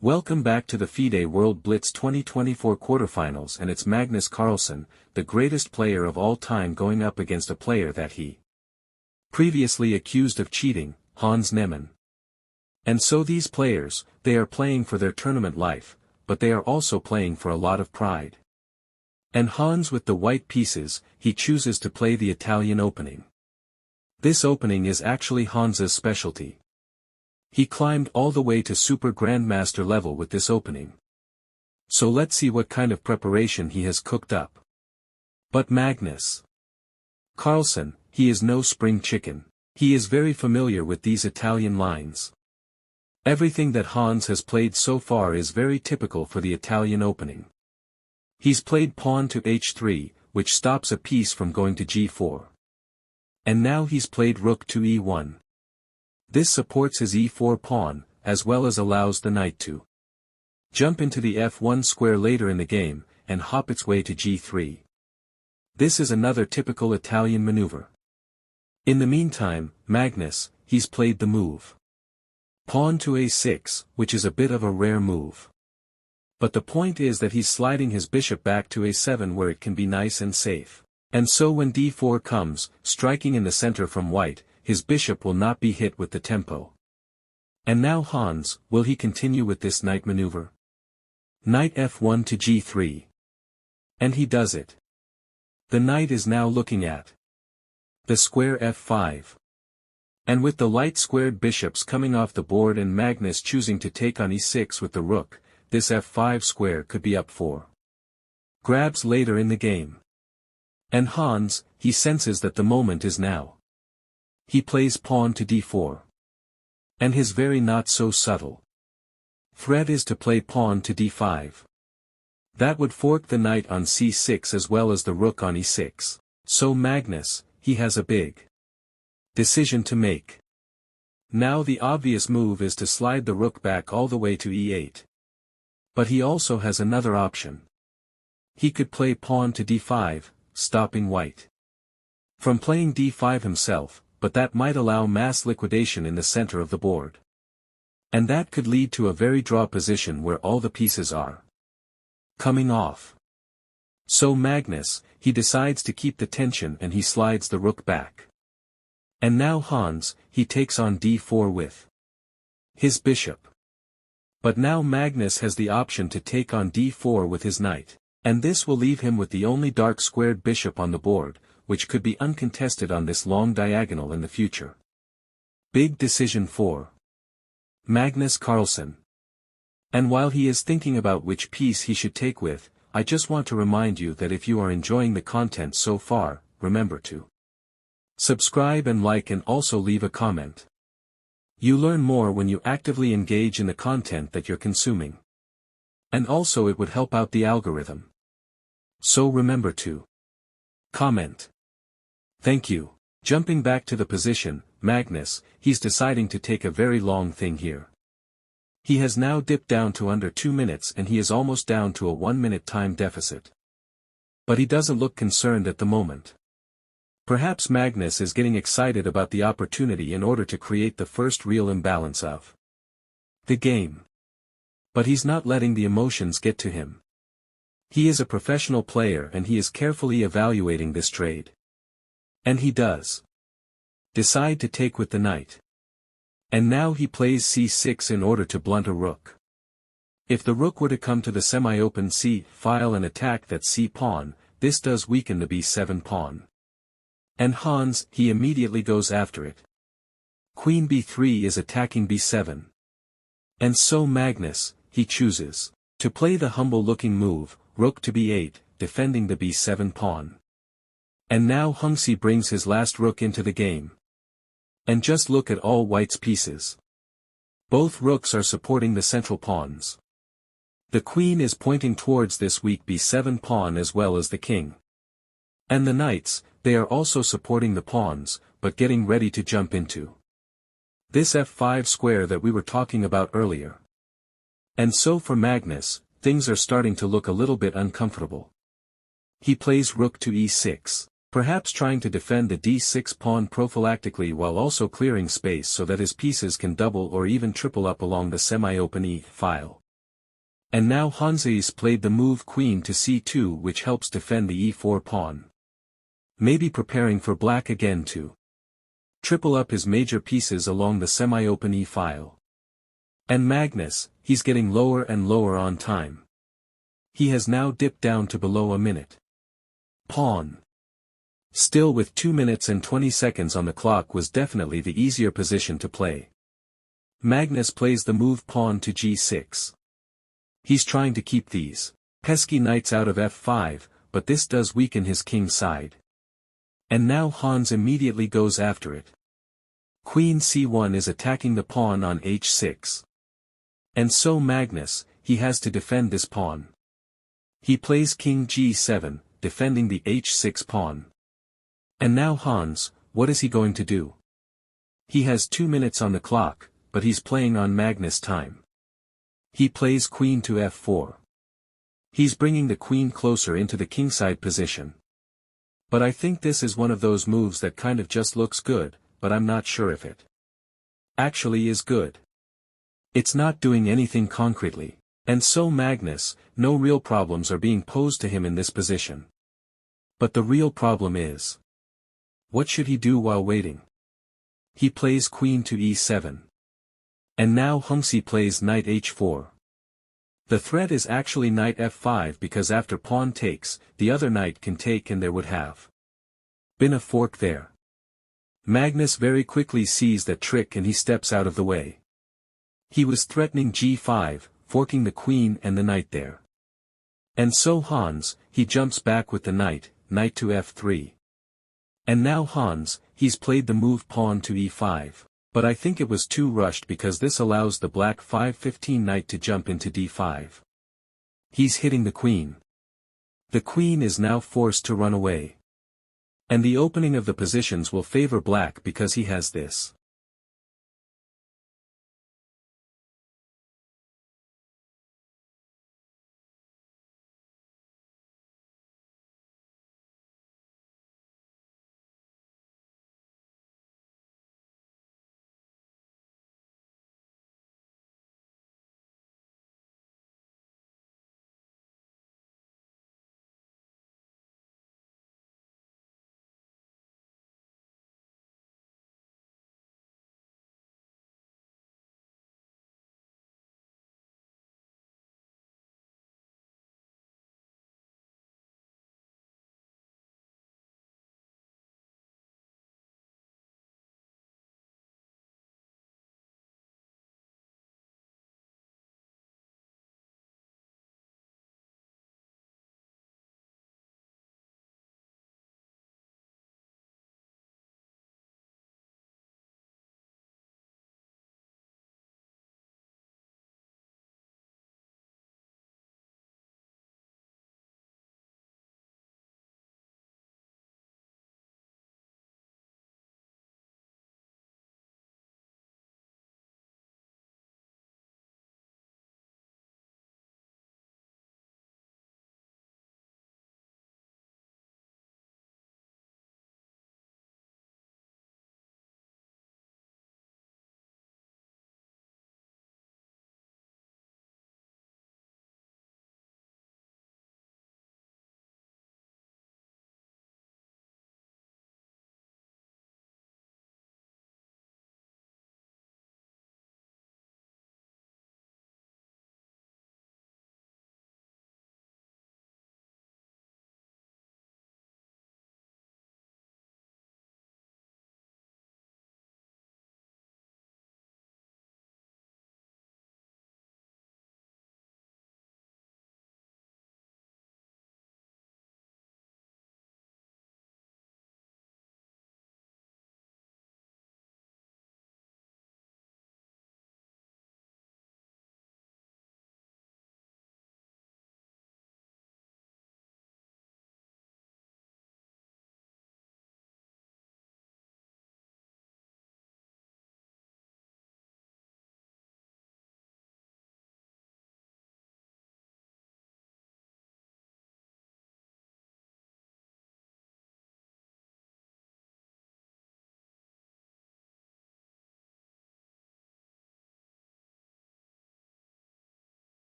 Welcome back to the FIDE World Blitz 2024 quarterfinals, and it's Magnus Carlsen, the greatest player of all time, going up against a player that he previously accused of cheating, Hans Niemann. And so these players, they are playing for their tournament life, but they are also playing for a lot of pride. And Hans, with the white pieces, he chooses to play the Italian opening. This opening is actually Hans's specialty. He climbed all the way to Super Grandmaster level with this opening. So let's see what kind of preparation he has cooked up. But Magnus Carlsen, he is no spring chicken. He is very familiar with these Italian lines. Everything that Hans has played so far is very typical for the Italian opening. He's played pawn to h3, which stops a piece from going to g4. And now he's played rook to e1. This supports his e4 pawn, as well as allows the knight to jump into the f1 square later in the game, and hop its way to g3. This is another typical Italian maneuver. In the meantime, Magnus, he's played the move pawn to a6, which is a bit of a rare move. But the point is that he's sliding his bishop back to a7 where it can be nice and safe. And so when d4 comes, striking in the center from white, his bishop will not be hit with the tempo. And now Hans, will he continue with this knight maneuver? Knight f1 to g3. And he does it. The knight is now looking at the square f5. And with the light squared bishops coming off the board and Magnus choosing to take on e6 with the rook, this f5 square could be up for grabs later in the game. And Hans, he senses that the moment is now. He plays pawn to d4. And his very not so subtle threat is to play pawn to d5. That would fork the knight on c6 as well as the rook on e6. So Magnus, he has a big decision to make. Now the obvious move is to slide the rook back all the way to e8. But he also has another option. He could play pawn to d5, stopping white from playing d5 himself, but that might allow mass liquidation in the center of the board. And that could lead to a very draw position where all the pieces are coming off. So Magnus, he decides to keep the tension and he slides the rook back. And now Hans, he takes on d4 with his bishop. But now Magnus has the option to take on d4 with his knight, and this will leave him with the only dark squared bishop on the board, which could be uncontested on this long diagonal in the future. Big decision for Magnus Carlsen. And while he is thinking about which piece he should take with, I just want to remind you that if you are enjoying the content so far, remember to subscribe and like and also leave a comment. You learn more when you actively engage in the content that you're consuming. And also it would help out the algorithm. So remember to comment. Thank you. Jumping back to the position, Magnus, he's deciding to take a very long thing here. He has now dipped down to under 2 minutes and he is almost down to a 1-minute time deficit. But he doesn't look concerned at the moment. Perhaps Magnus is getting excited about the opportunity in order to create the first real imbalance of the game. But he's not letting the emotions get to him. He is a professional player and he is carefully evaluating this trade. And he does decide to take with the knight. And now he plays c6 in order to blunt a rook. If the rook were to come to the semi-open c file and attack that c pawn, this does weaken the b7 pawn. And Hans, he immediately goes after it. Queen b3 is attacking b7. And so Magnus, he chooses to play the humble-looking move, rook to b8, defending the b7 pawn. And now Hunksy brings his last rook into the game. And just look at all white's pieces. Both rooks are supporting the central pawns. The queen is pointing towards this weak b7 pawn as well as the king. And the knights, they are also supporting the pawns, but getting ready to jump into this f5 square that we were talking about earlier. And so for Magnus, things are starting to look a little bit uncomfortable. He plays rook to e6. Perhaps trying to defend the d6 pawn prophylactically while also clearing space so that his pieces can double or even triple up along the semi-open e file. And now Hans played the move queen to c2, which helps defend the e4 pawn. Maybe preparing for black again to triple up his major pieces along the semi-open e-file. And Magnus, he's getting lower and lower on time. He has now dipped down to below a minute. Pawn. Still, with 2 minutes and 20 seconds on the clock, was definitely the easier position to play. Magnus plays the move pawn to g6. He's trying to keep these pesky knights out of f5, but this does weaken his king side. And now Hans immediately goes after it. Queen c1 is attacking the pawn on h6. And so Magnus, he has to defend this pawn. He plays king g7, defending the h6 pawn. And now Hans, what is he going to do? He has 2 minutes on the clock, but he's playing on Magnus time. He plays queen to f4. He's bringing the queen closer into the kingside position. But I think this is one of those moves that kind of just looks good, but I'm not sure if it actually is good. It's not doing anything concretely. And so Magnus, no real problems are being posed to him in this position. But the real problem is, what should he do while waiting? He plays queen to e7. And now Hans plays knight h4. The threat is actually knight f5, because after pawn takes, the other knight can take and there would have been a fork there. Magnus very quickly sees that trick and he steps out of the way. He was threatening g5, forking the queen and the knight there. And so Hans, he jumps back with the knight, knight to f3. And now Hans, he's played the move pawn to e5. But I think it was too rushed, because this allows the black 5-15 knight to jump into d5. He's hitting the queen. The queen is now forced to run away. And the opening of the positions will favor black because he has this